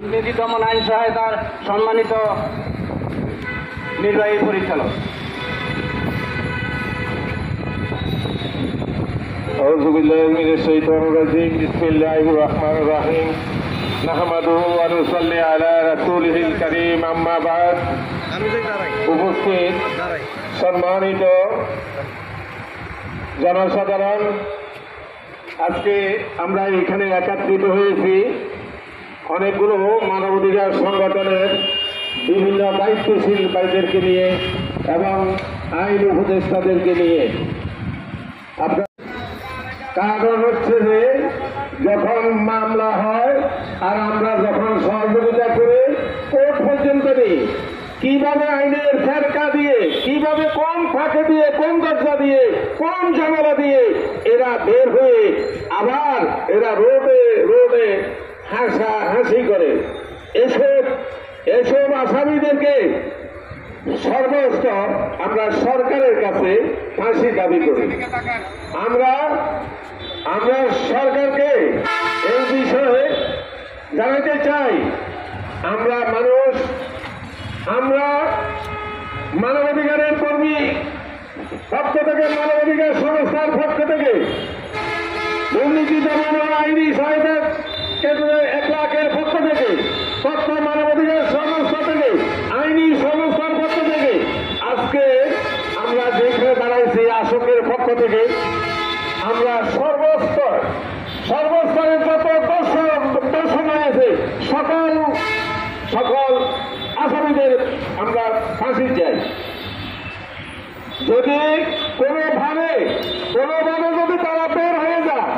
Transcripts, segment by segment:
দুর্নীতি দমন আইন সহায়তার সম্মানিত নির্বাহী পরিচালক। আউযু বিল্লাহি মিনাশ শাইতানির রাজিম। বিসমিল্লাহির রহমানির রহিম। নাহমাদুহু ওয়া নুসাল্লি আলা রাসূলিহিল কারীম। আম্মা বাদ। উপস্থিত সম্মানিত জনসাধারণ, আজকে আমরা এখানে একত্রিত হয়েছি অনেকগুলো মানবাধিকার সংগঠনের বিভিন্ন দায়িত্বশীল ভাইদেরকে নিয়ে এবং আইন উপদেষ্টাদেরকে নিয়ে। কারণ হচ্ছে যে যখন মামলা হয় আর আমরা যখন সহযোগিতা করে কোর্ট পর্যন্ত নিই, কিভাবে আইনের ফেরকা দিয়ে, কিভাবে কোন ফাঁকে দিয়ে, কোন দরজা দিয়ে, কোন ঝামেলা দিয়ে এরা বের হয়ে আবার এরা রোডে রোডে হাসি করে। এসব আসামিদেরকে সর্বস্তর আমরা সরকারের কাছে ফাঁসি দাবি করি। আমরা সরকারকে এই বিষয়ে জানাতে চাই, আমরা মানবাধিকারের কর্মী পক্ষ থেকে, মানবাধিকার সংস্থার পক্ষ থেকে, দুর্নীতি দমন ও আইনি সহায়তা কেন্দ্রের 1 লাখের পক্ষ থেকে, তথ্য মানবাধিকার সংস্থা থেকে, আইনি সংস্থার পক্ষ থেকে আজকে আমরা যেখানে দাঁড়াইছি আশোকের পক্ষ থেকে আমরা সর্বস্তরের যত দর্শন হয়েছে সকল আসামিদের আমরা ফাঁসি চাই। যদি কোনোভাবে যদি তারা বের হয়ে যায়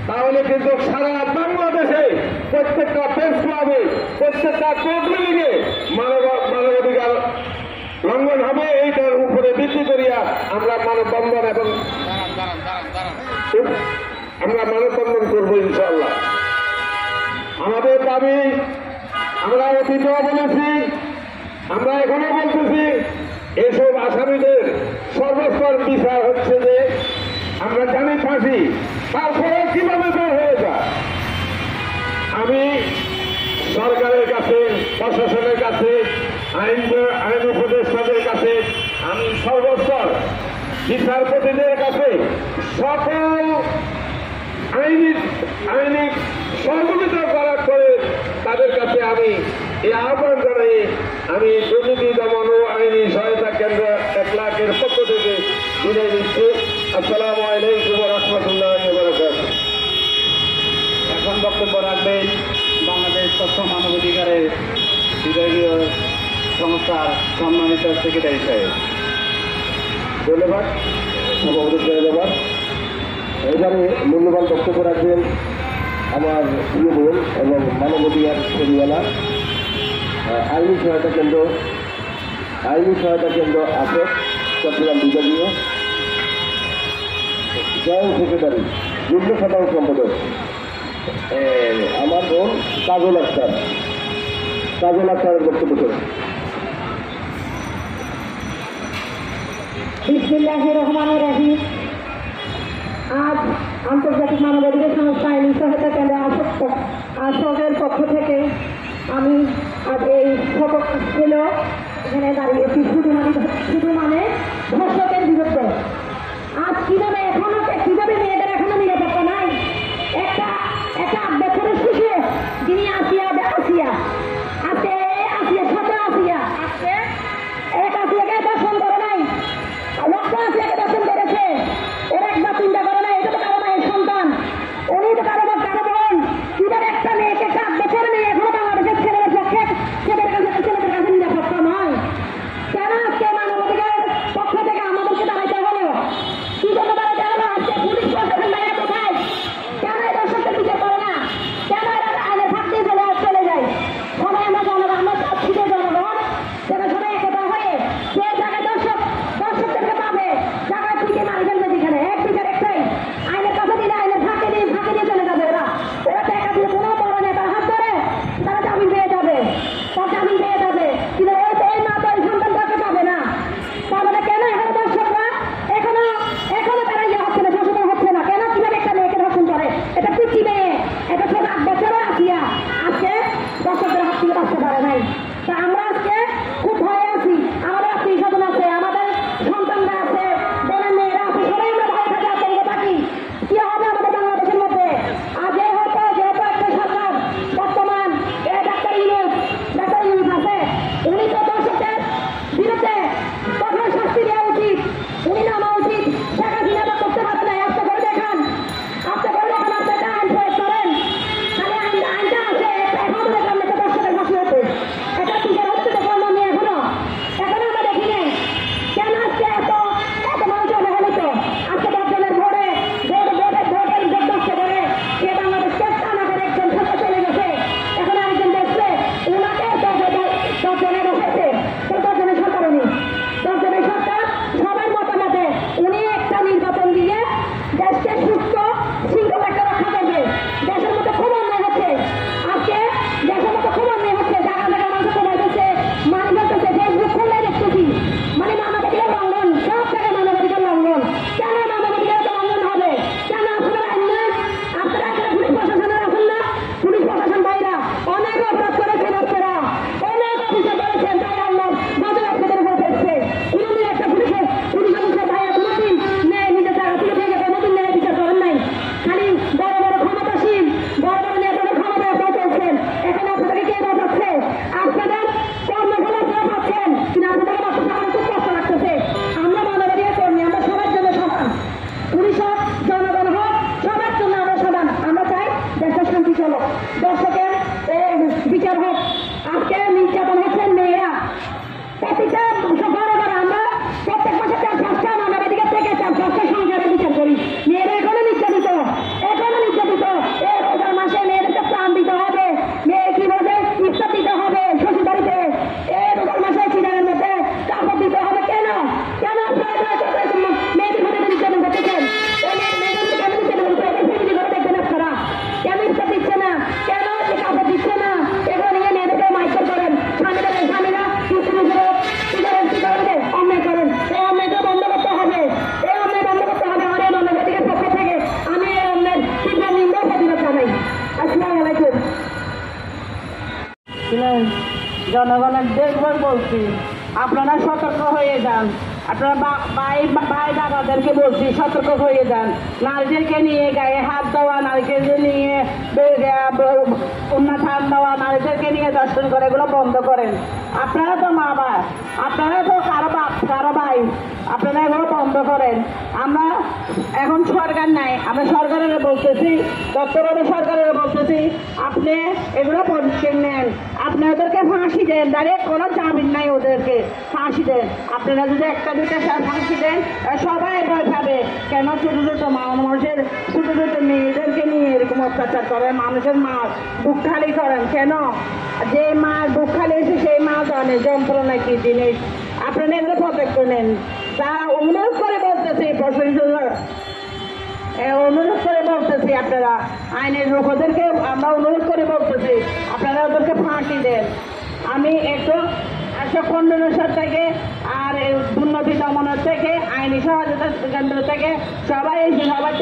তাহলে কিন্তু সারা বাংলাদেশে প্রত্যেকটা প্রেস ক্লাবে, প্রত্যেকটা কোর্ট বিল্ডিংয়ে মানবাধিকার লঙ্ঘন হবে। এইটার উপরে ভিত্তি করিয়া আমরা মানববন্ধন এবং আমরা মানববন্ধন করবো ইনশাআল্লাহ। আমাদের দাবি আমরা অতীতেও বলেছি, আমরা এখনো বলতেছি, এসব আসামিদের সর্বস্তর বিচার হচ্ছে যে আমরা জানি ফাঁসি, তারপরে কিভাবে বের হয়ে যায়। আমি সরকারের কাছে, প্রশাসনের কাছে, আইন উপদেষ্টাদের কাছে, আমি সর্বস্তর বিচারপতিদের কাছে সকল আইনি সহযোগিতা করার করে তাদের কাছে আমি এই আহ্বান জানাই। আমি দুর্নীতি দমন ও আইনি সহায়তা কেন্দ্র 1 লাখের পক্ষ থেকে বিদায় নিচ্ছি। আসসালামু আলাইকুম ওয়া রাহমাতুল্লাহি ওয়া বারাকাতুহু। এখন বক্তব্য রাখবেন বাংলাদেশ তথ্য মানবাধিকারের বিভাগীয় সংস্থার সম্মানিত সেক্রেটারি সাহেব। ধন্যবাদ, সভাপতি ধন্যবাদ। এবারে মূল্যবান বক্তব্য রাখবেন আমার প্রিয় বোন এবং মানবাধিকার পরিওয়ালা আইনি সহায়তা কেন্দ্র আশোক চট্টগ্রাম বিভাগীয় জয়েন্ট সেক্রেটারি, যুগ্ম সাধারণ সম্পাদক আমার বোন কাজল আক্তারের বক্তব্য করেন। বিসমিল্লাহির রহমানির রহিম। আজ আন্তর্জাতিক মানবাধিকার সংস্থা আইনি সহায়তা কেন্দ্র আশোকের পক্ষ থেকে আমি আজ এই শপথ ছিল এখানে দাঁড়িয়েছি শুধু মানে ধর্ষকের বিরুদ্ধে। আজ কিভাবে মেয়েদের এখনো নিরাপত্তা নাই। একটা 8 বছরের শিশু যিনি আসিয়া আজকে ছোট আজকে এক আসিয়াকে দর্শন করে নাই, রক্ত আসিয়াকে দর্শন করেছে। ওর একবার চিন্তা করে না, এটা তো কারো মায়ের সন্তান, উনি তো কারো বোন। কিভাবে একটা মেয়েকে 8 বছরের মেয়ে এখনো বাংলাদেশের ছেলেদের পক্ষে ছেলেদের কাছে নিরাপত্তা নয়? কেন আজকে মানবাধিকার পক্ষ থেকে আমাদেরকে দাঁড়াইতে হলো? কি জন্য দাঁড়াইতে হলো? আজকে পুলিশ পারে নাই। তা আমরা আজকে খুব ভয়ে আছি, আমাদের আত্মীয় স্বজন আছে, আমাদের সন্তানরা আছে, বোনের মেয়েরা আছে, সবাই আমরা ভয় থাকি, আতঙ্কে থাকি কি হবে আমাদের বাংলাদেশের মধ্যে। আর যেহেতু একটা সরকার বর্তমান ডাক্তার ইউনূস আছে, উনি তো দর্শকের বিরুদ্ধে কঠোর শাস্তি দেওয়া উচিত, উনি নামা উচিত। শেখ হাসিনা তো করতে পারছে না, আপনি করে দেখান, আপনি একটা আইন প্রয়োগ করেন। খালি আইনটা আছে, এখনো দেখলাম না দর্শকের ফাঁসি হতে, এটা বিচার হচ্ছে তো কোনো নিয়ে এখনো আমরা দেখি নেই। কেন আজকে এত মানুষ অবহেলিত? আজকে 10 জনের ভোটের নষ্ট করে এ বাংলাদেশকে টানা করে একজন ছাত্র চলে গেছে, এখন আরেকজন দেখছে ওনাকে 10 জনে বসেছে, 10 জনের সরকার উনি 10 জনের সরকার সবার মতামতে উনি একটা নির্বাচন দিয়ে দেশকে সুস্থ শৃঙ্খলা একটা রক্ষা করবে। দেশের মধ্যে খুব অন্যায় হচ্ছে, আজকে দেশের মধ্যে খুব অন্যায় হচ্ছে, জায়গা জায়গা মানুষ সবাই হচ্ছে, মানি বলতেছে, ফেসবুক খুললে দেখতেছি মানে মানবাধিকার লঙ্ঘন, সব জায়গায় মানবাধিকার লঙ্ঘন। কেন মানবাধিকার লঙ্ঘন হবে? কেন আপনারা এখানে পুলিশ প্রশাসনের আছেন না? পুলিশ প্রশাসন ভাইরা অনেক অপরাধ করেছেন, আপনারা অনেক অফিসে করেছেন, তাই আল্লাহ নজর আপনাদের উপর ফেলছে। কোনোদিন একটা পুলিশ অফিসের ভাইরা কোনোদিন ন্যায় নিজের জায়গা থেকে ভেঙে কোনোদিন ন্যায় বিচার করেন নাই। খালি বড় বড় ক্ষমতাসীন বড় বড় নেতাদের ক্ষমতায় আপনারা চলছেন। এখানে আপনাদেরকে কে বাঁচাচ্ছে? আপনাদের কর্মফল আপনারা পাচ্ছেন কিনা আপনাদের বাঁচাতে আমার খুব কষ্ট লাগতেছে। আমরা মানবাধিকার কর্মী, আমরা সবার জন্য সমান, পুলিশ হোক জনগণ হোক সবার জন্য আমরা সমান। আমরা চাই দেশের শান্তি চলো, দর্শকের বিচার হোক। আজকে নির্যাতন হচ্ছে মেয়েরা, প্রতিটা ঘরে ঘরে আমরা প্রত্যেক মাসে 4-5টা মানবাধিকার থেকে 4-5টা সংসারের বিচার করি। মেয়েরা এখনো নির্যাতিত, এই রোজার মাসে মেয়েদেরকে প্রাণ দিতে হবে, মেয়ে কি বলে ইফতার দিতে হবে শ্বশুর বাড়িতে, এই রোজার মাসে চিনারের মধ্যে কাপড় দিতে হবে। কেন আপনারা মেয়েদের মধ্যে নির্যাতন করতেছেন? মেয়েদের কেন নির্যাতন করতে ফ্যামিলি করে দেখবেন আপনারা? কেন ইফতার দিচ্ছে না? কেন কাপড় দিচ্ছে না? এগুলো নিয়ে মেয়েদেরকে মাইকার করেন, স্বামীরা অন্যায় করেন। এই অন্যায়টা বন্ধ করতে হবে, আর এই মানবাধিকার পক্ষ থেকে আমি এই অন্যায় তীব্র নিন্দা প্রতিবাদ জানাই। আসসালামু আলাইকুম। জনগণের দেখবার বলছি, আপনারা সতর্ক হয়ে যান। আপনারা ভাই দাদাদেরকে বলছি সতর্ক হয়ে যান। নারীদেরকে নিয়ে গায়ে হাত দেওয়া, নারীদেরকে নিয়ে উন্নত হাত দেওয়া, নারীদেরকে নিয়ে দর্শন করে এগুলো বন্ধ করেন। আপনারা তো মা বাপ, আপনারা তো কারো বাপ কারো ভাই, আপনারা এগুলো বন্ধ করেন। আমরা এখন সরকার নাই, আমরা সরকারের বলতেছি, দপ্তরের সরকারের বলতেছি, আপনি এগুলো পদক্ষেপ নেন, আপনি ওদেরকে ফাঁসি দেন, ডাইরেক্ট কোনো জামিন নাই, ওদেরকে ফাঁসি দেন। আপনারা যদি 1-2টা ফাঁসি দেন সবাই ভয় পাবে। কেন ছোটো ছোটো মানুষের ছোটো ছোটো মেয়েদেরকে নিয়ে এরকম অত্যাচার করেন, মানুষের মা বুক খালি করেন? কেন? যে মা বুক খালি এসে সেই মা জানে যন্ত্রণা কি জিনিস। আপনারা এগুলো প্রত্যেক নেন। তা অনুরোধ করে বলতেছি, অনুরোধ করে বলতেছি, আপনারা আইনের লোকদেরকে আমরা অনুরোধ করে বলতেছি, আপনারা ওদেরকে ফাঁসি দেন। আমি একটু 115 থেকে আর দুর্নীতি দমনের থেকে আইনি সহায়তা কেন্দ্র থেকে সবাই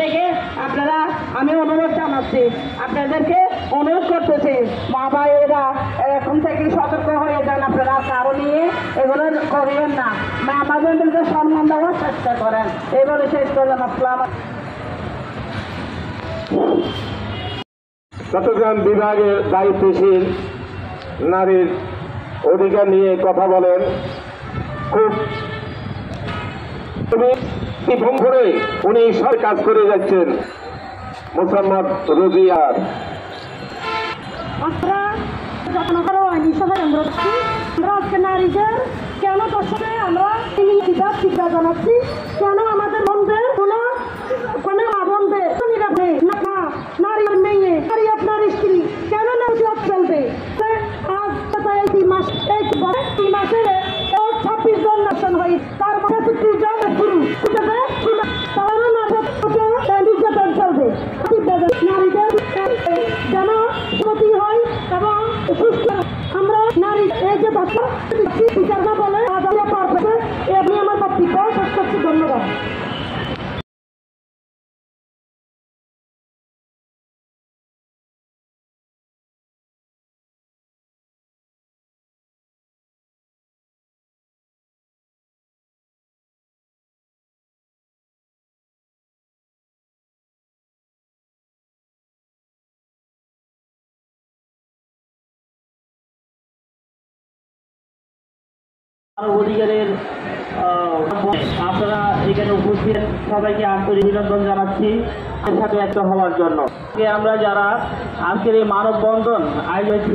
থেকে আপনারা আমি অনুরোধ জানাচ্ছি, আপনাদেরকে অনুরোধ করতেছি, মা ভাইয়েরা এখন থেকে সতর্ক হয়ে যান। আপনারা কারো নিয়ে এগুলো করিবেন না, মা বাবাদেরকে সম্মান দেওয়ার চেষ্টা করেন। এই বলে শেষ করলাম। আসসালাম। চট্টগ্রাম বিভাগের দায়িত্বশীল নারীর অধিকার নিয়ে কথা বলেন। খুব করে উনি সরকার কাজ করে যাচ্ছেন মোসাম্মদ রোজিয়ার। আমরা আইনি সহায়তা আমরা আজকে নারীদের কেন দর্শকে আমরা শিক্ষা জানাচ্ছি, কেন আমাদের বন্ধের কোনো বন্ধের নারী মেয়ে নারী আপনার স্ত্রী কেন না চলবে? আজ এই মাসের 26 জন দর্শন হই, তার মধ্যে 30 জন শুরু নির্যাতন চলবে। নারীদের যেন ক্ষতি হয় এবং সুস্থ আমরা নারী এই যে বিচার না বলে এমনি আমার বক্তব্য শেষ করছি। ধন্যবাদ। অধিকারের আপনারা এখানে উপস্থিত সবাইকে আন্তরিক অভিনন্দন জানাচ্ছি এর সাথে একটা হওয়ার জন্য। আমরা যারা আজকের এই মানববন্ধন আয়োজিত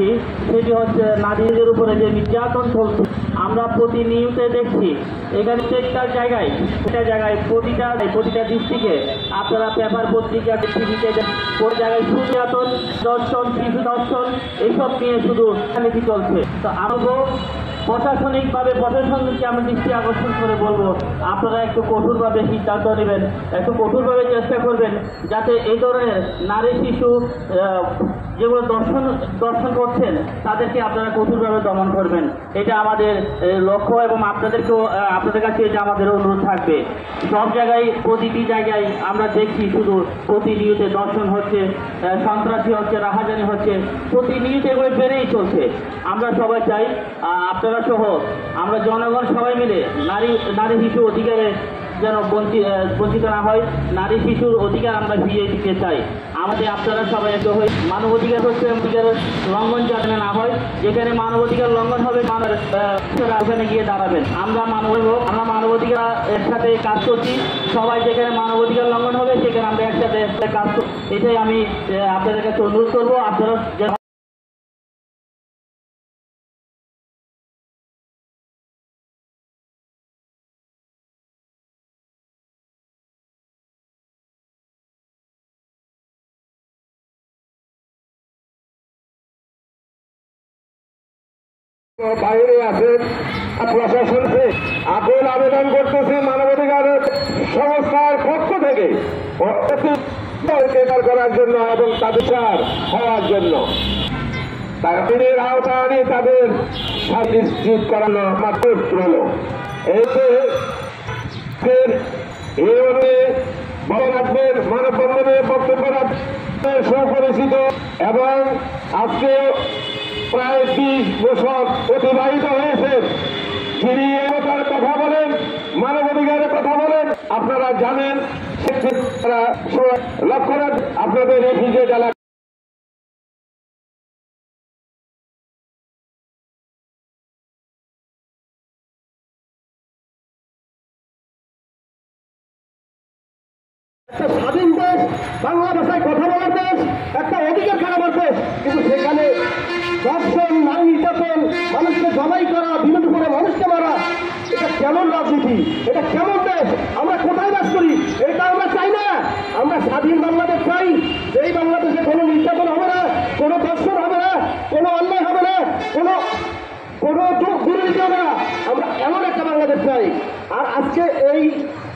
সেটি হচ্ছে নারীদের উপরে যে নির্যাতন চলছে আমরা প্রতিনিয়ত দেখছি। এখানে প্রত্যেকটা জায়গায় প্রতিটা ডিস্ট্রিক্টে আপনারা পেপার পত্রিকা টিভিতে কোন জায়গায় নির্যাতন দর্শন শিশু দর্শন এইসব নিয়ে শুধু রাজনীতি চলছে। তো আমরাও প্রশাসনকে আমি দৃষ্টি আকর্ষণ করে বলবো আপনারা একটু কঠোরভাবে সিদ্ধান্ত নেবেন, একটু কঠোরভাবে চেষ্টা করবেন যাতে এই ধরনের নারী শিশু যেগুলো দর্শন করছেন তাদেরকে আপনারা কঠোরভাবে দমন করবেন। এটা আমাদের লক্ষ্য এবং আপনাদের কাছে এটা আমাদের অনুরোধ থাকবে। সব জায়গায় প্রতিটি জায়গায় আমরা দেখছি শুধু প্রতিনিয়ত দর্শন হচ্ছে, সন্ত্রাসী হচ্ছে, রাহাজানি হচ্ছে, প্রতিনিয়ত এগুলো বেড়েই চলছে। আমরা সবাই চাই আপনারা সহ আমরা জনগণ সবাই মিলে নারী শিশু অধিকারে যেন বঞ্চিত না হয়, নারী শিশুর অধিকার আমরা ফিরিয়ে দিতে চাই। আপনারা সবাই একটু হয়ে মানবাধিকার হচ্ছে অধিকারের লঙ্ঘন যাতে না হয়, যেখানে মানবাধিকার লঙ্ঘন হবে ওখানে গিয়ে দাঁড়াবেন। আমরা মানবাধিকার একসাথে কাজ করছি, সবাই যেখানে মানবাধিকার লঙ্ঘন হবে সেখানে আমরা একসাথে কাজ করব। এটাই আমি আপনাদের কাছে অনুরোধ করবো। আপনারা বাইরে আছেন প্রশাসন আকুল আবেদন করতেছে মানবাধিকার সংস্থার পক্ষ থেকে করার জন্য এবং তাদের হওয়ার জন্য তাদের আওতা আনে তাদের নিশ্চিত করানো মাত্র হল। বড় রাখবেন মানববন্ধনের বক্তব্য সুপরিচিত এবং আজকে প্রায় 20 বছর অতিবাহিত হয়েছে। যিনি একতার কথা বলেন, মানবাধিকারের কথা বলেন, আপনারা জানেন লক্ষ্য রাখ আপনাদের রেফিউজি এলাকা একটা স্বাধীন দেশ, বাংলা ভাষায় কথা বলার দেশ, একটা অধিকার খারাপের দেশ, কিন্তু সেখানে দর্শন, নারী নির্যাতন, মানুষকে জবাই করা, বিনোদ করে মানুষকে মারা, এটা কেমন রাজনীতি? এটা কেমন দেশ? আমরা কোথায় বাস করি? এটা আমরা চাই না। আমরা স্বাধীন বাংলাদেশ চাই, এই বাংলাদেশে কোনো নির্যাতন হবে না, কোনো দর্শন হবে না, কোনো অন্যায় হবে না, কোনো দুর্নীতি হবে না। আমরা এমন একটা বাংলাদেশ চাই। আর আজকে এই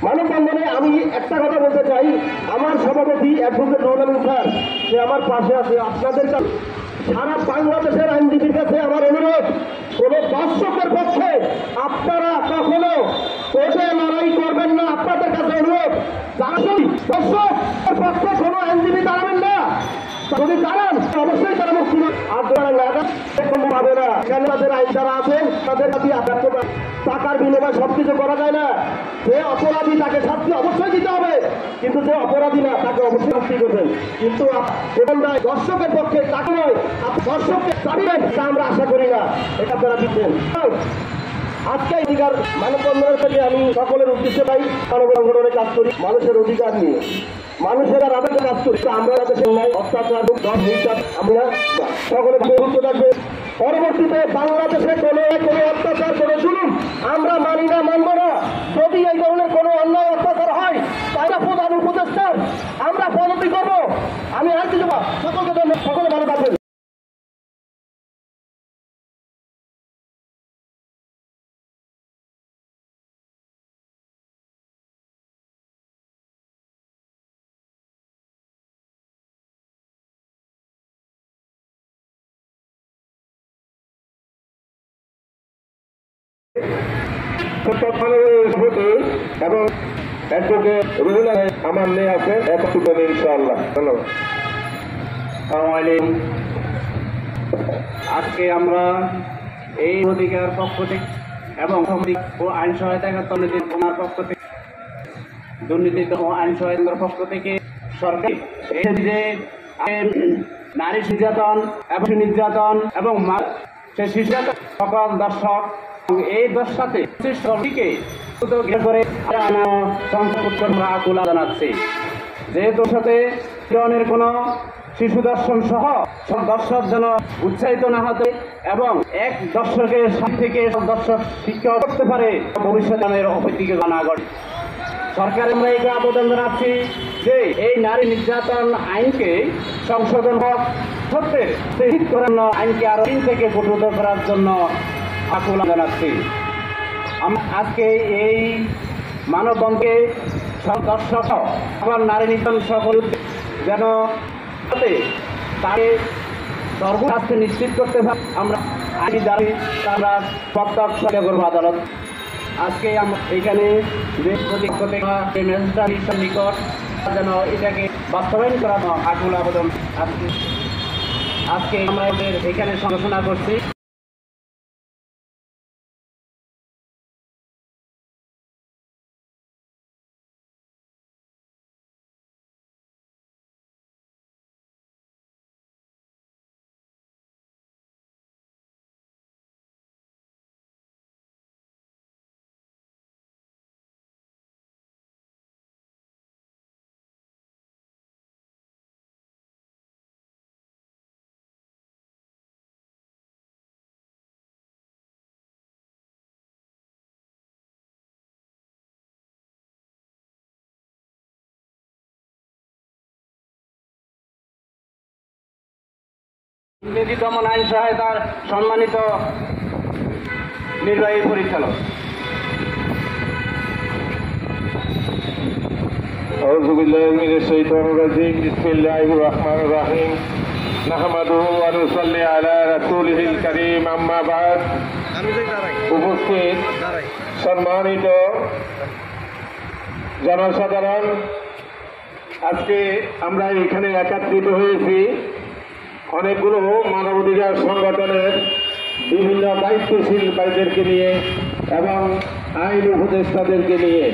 মানববন্ধনে আমি একটা কথা বলতে চাই, আমার সভাপতি অ্যাডভোকেট রুহুল আমিন স্যার যে আমার পাশে আছে, আপনাদের সারা বাংলাদেশের আইনজীবীর কাছে আমার অনুরোধ, কোন দর্শকের পক্ষে আপনারা কখনো কোর্টে লড়াই করবেন না। আপনাদের কাছে অনুরোধ, দর্শকের পক্ষে কোনো আইনজীবী দাঁড়াবেন না। যদি দাঁড়ান অবশ্যই তারা মুক্তি পাবে না। এখানে তাদের আইন যারা আছেন তাদের কাছে টাকার বিনিময়ে সবকিছু করা যায় না। যে অপরাধী তাকে শাস্তি অবশ্যই দিতে হবে, কিন্তু যে অপরাধী না তাকে অবশ্যই মুক্তি করবেন। কিন্তু দর্শকের পক্ষে তাকে নয়, দর্শককে চালিয়ে আমরা আশা করি না, এটা আপনারা দিচ্ছেন। আজকে অধিকার মানববন্ধনের থেকে আমি সকলের উদ্দেশ্যে পাই, মানববন্ধনে কাজ করি মানুষের অধিকার নিয়ে, মানুষের আবেদন কাজ করি। আমরা দেশের নাই অত্যাচার আমরা সকলে গুরুত্ব থাকবে। পরবর্তীতে বাংলাদেশে কোনো অত্যাচার, কোনো জুলুম আমরা মানি না, মানব না। যদি এই ধরনের কোনো অন্যায় অত্যাচার হয় তাহলে প্রধান উপদেষ্টার আমরা পদবি করব। আমি আর কিছু সকলকে সকলে ভালো থাকবেন। এবং অ্যাডভোকেট রুহুল আমার মেয়ে আছে একত্রিত ইনশাআল্লাহ। ধন্যবাদ। আজকে আমরা এই অধিকার পক্ষ থেকে এবং ও আইন সহায়তা ওনার পক্ষ থেকে দুর্নীতি ও আইন সহায়তার পক্ষ থেকে সরকার যে নারী নির্যাতন এবং সে শিশু সকল দর্শক এই দর্শাতে সবটিকে করে আকুলা জানাচ্ছি যেহেতু সাথে ধরনের কোনো শিশু দর্শন সহ সব দর্শক যেন উৎসাহিত না হতে এবং এক দর্শকের সাথে থেকে সব দর্শক শিক্ষা করতে পারে ভবিষ্যতের অপেক্ষিকে না ঘটে। সরকার আমরা এই আবেদন জানাচ্ছি যে এই নারী নির্যাতন আইনকে সংশোধন সত্যের করানো আইনকে আরো 3 থেকে কঠোর করার জন্য আকুল জানাচ্ছি। আমরা আজকে এই মানববন্ধনকে সব দর্শক আবার নারী নির্যাতন সকল যেন তাকে সর্বশাস্তি নিশ্চিত করতে পারে আমরা আইনি দাবি আমরা প্রত্যক্ষ করব আদালত। আজকে আমরা এখানে যে ম্যাজিস্ট্রেটের নিকট যেন এটাকে বাস্তবায়ন করা আকুল আবেদন আজকে আমরা এখানে ঘোষণা করছি। ইংরেজি দমন আইন সহায়তার সম্মানিত নির্বাহী পরিচালক। أعوذ بالله من الشيطان الرجيم بسم الله الرحمن الرحيم نحمده ونصلي على رسوله الكريم أما بعد উপস্থিত সম্মানিত জনসাধারণ, আজকে আমরা এখানে একত্রিত হয়েছি অনেকগুলো মানবাধিকার সংগঠনের বিভিন্ন দায়িত্বশীল ভাইদেরকে নিয়ে এবং আইন উপদেষ্টাদেরকে নিয়ে।